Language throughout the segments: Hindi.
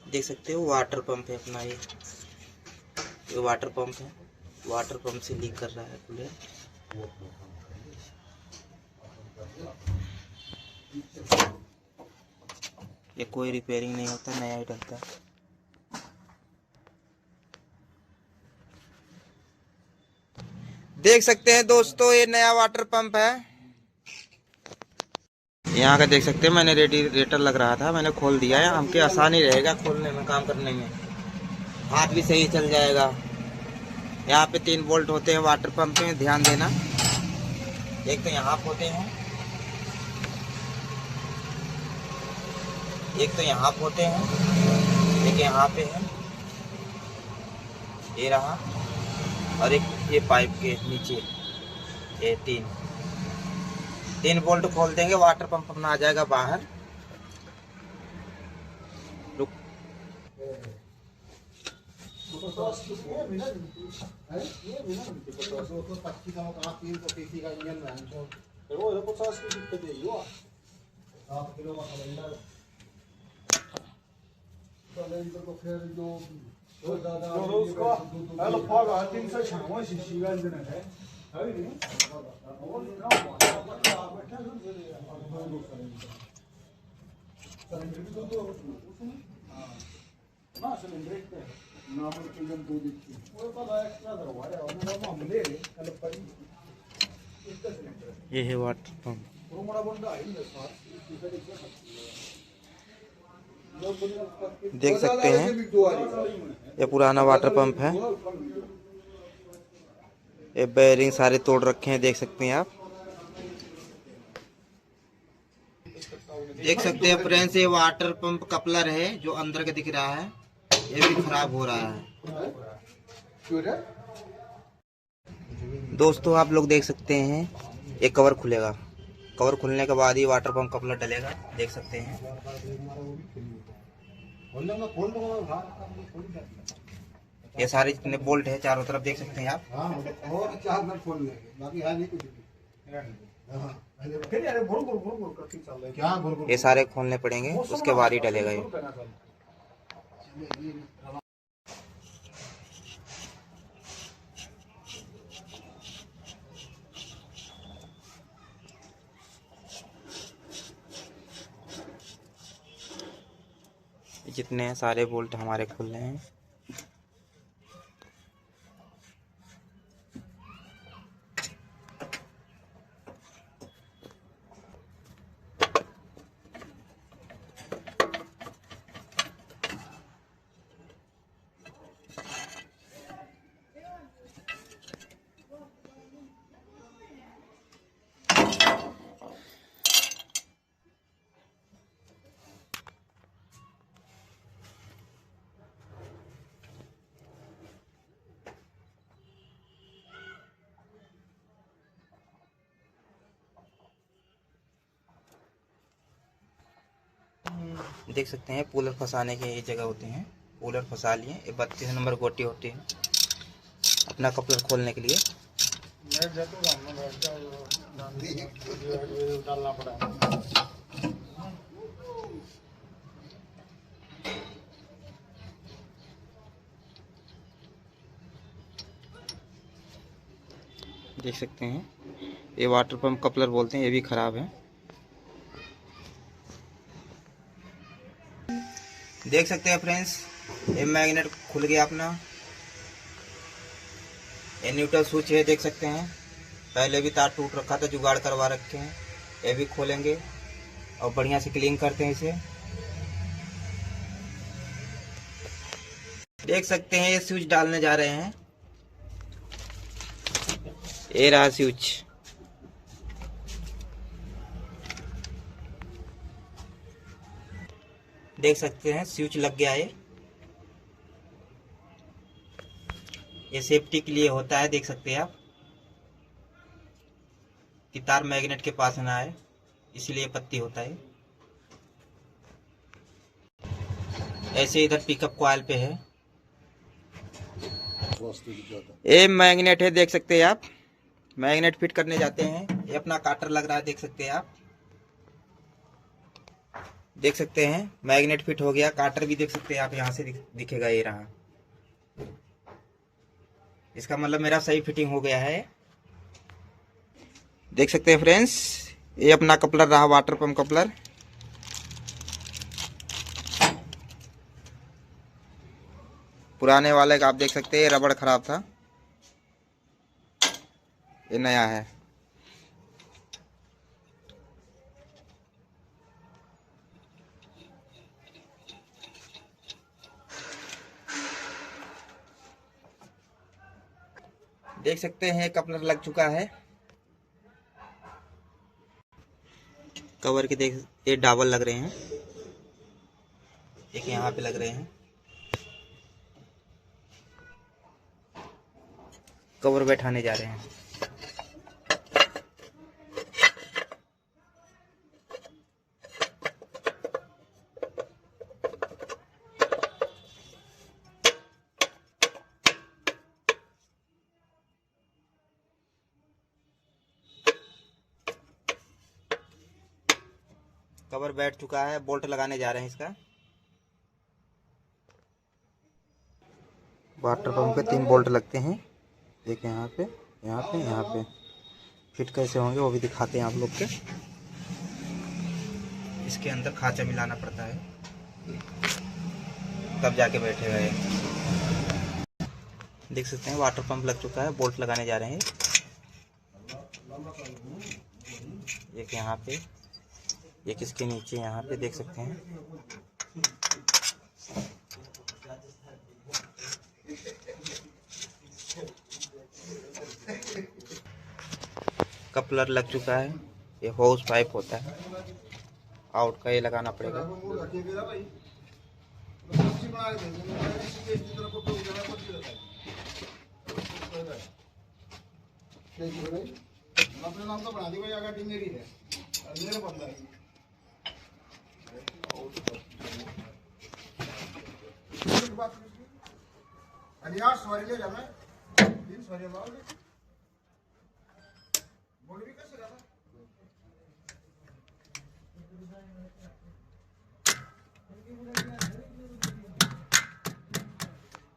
देख सकते हो वाटर पंप है अपना। ये वाटर पंप है, वाटर पंप से लीक कर रहा है कूलर। ये कोई रिपेयरिंग नहीं होता, नया ही डलता है। देख सकते हैं दोस्तों, ये नया वाटर पंप है। यहाँ का देख सकते हैं, मैंने रेडिएटर लग रहा था, मैंने खोल दिया है। हमके आसानी रहेगा खोलने में, काम करने में, हाथ भी सही चल जाएगा। यहाँ पे 3 बोल्ट होते हैं वाटर पंप में, ध्यान देना। एक तो यहाँ होते हैं, एक तो यहाँ होते हैं, एक यहाँ पे है, ये रहा, और एक ये पाइप के नीचे। ये 3 बोल्ट खोल देंगे, वाटर पंप अपना आ जाएगा बाहर। रुक, ये है वाटर पंप। देख सकते हैं, ये पुराना वाटर पंप है। ये बेयरिंग सारे तोड़ रखे हैं, देख सकते हैं आप। देख सकते हैं फ्रेंड्स, ये वाटर पंप कपलर है जो अंदर का दिख रहा है, ये भी खराब हो रहा है। दोस्तों आप लोग देख सकते हैं, ये कवर खुलेगा, कवर खुलने के बाद ही वाटर पंप कपलर डलेगा। देख सकते हैं, ये सारे जितने बोल्ट है चारों तरफ देख सकते हैं आप। ये सारे खोलने पड़ेंगे, उसके बाद ही डलेगा ये। जितने हैं सारे बोल्ट हमारे खुल रहे हैं। देख सकते हैं, कूलर फंसाने के ये जगह होते हैं, कूलर फंसा लिए। ये 32 नंबर गोटी होती है अपना कपलर खोलने के लिए। डालना पड़ा। देख सकते हैं, ये वाटर पंप कपलर बोलते हैं, ये भी खराब है। देख सकते हैं फ्रेंड्स, ये मैग्नेट खुल गया अपना। ये न्यूट्रल स्विच है, देख सकते हैं, पहले भी तार टूट रखा था, जुगाड़ करवा रखे हैं। ये भी खोलेंगे और बढ़िया से क्लीन करते हैं इसे। देख सकते हैं, ये स्विच डालने जा रहे हैं। ये रहा स्विच। देख सकते हैं, स्विच लग गया है। ये सेफ्टी के लिए होता है, देख सकते हैं आप, कि तार मैग्नेट के पास ना आए, इसलिए पत्ती होता है। ऐसे इधर पिकअप कॉइल पे है, ये मैग्नेट है, देख सकते हैं आप। मैग्नेट फिट करने जाते हैं, ये अपना काटर लग रहा है, देख सकते हैं आप। देख सकते हैं मैग्नेट फिट हो गया। काटर भी देख सकते हैं आप, यहाँ से दिखेगा, ये रहा। इसका मतलब मेरा सही फिटिंग हो गया है। देख सकते हैं फ्रेंड्स, ये अपना कपलर रहा, वाटर पंप कपलर। पुराने वाले का आप देख सकते हैं रबड़ खराब था, ये नया है। देख सकते हैं कपलर लग चुका है। कवर के देख, ये डबल लग रहे हैं, एक यहाँ पे लग रहे हैं। कवर बैठाने जा रहे हैं। कवर बैठ चुका है, बोल्ट लगाने जा रहे हैं इसका। वाटर पंप के 3 बोल्ट लगते हैं, देखिए यहाँ पे, यहाँ पे, यहाँ पे। फिट कैसे होंगे वो भी दिखाते हैं आप लोग के। इसके अंदर खांचा मिलाना पड़ता है, तब जाके बैठेगा ये। देख सकते हैं वाटर पंप लग चुका है, बोल्ट लगाने जा रहे हैं। एक यहाँ पे, एक इसके नीचे, यहाँ पे देख सकते हैं। कपलर लग चुका है, ये होस पाइप होता है, आउट का ये लगाना पड़ेगा। अपने नाम तो बना दी भाई, आगे मेरी है, मेरे बंदा है। यार सवारी ले जाना, दिन सवारी लाओगे, बोल भी कैसे जाना।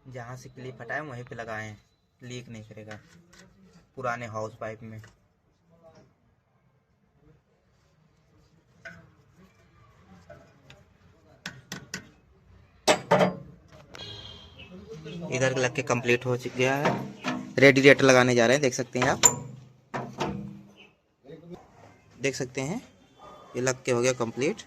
जहाँ से क्लिप हटाए वहीं पे लगाएं, लीक नहीं करेगा पुराने हाउस पाइप में। इधर लग के कंप्लीट हो गया है, रेडिएटर लगाने जा रहे हैं। देख सकते हैं आप, देख सकते हैं ये लग के हो गया कंप्लीट।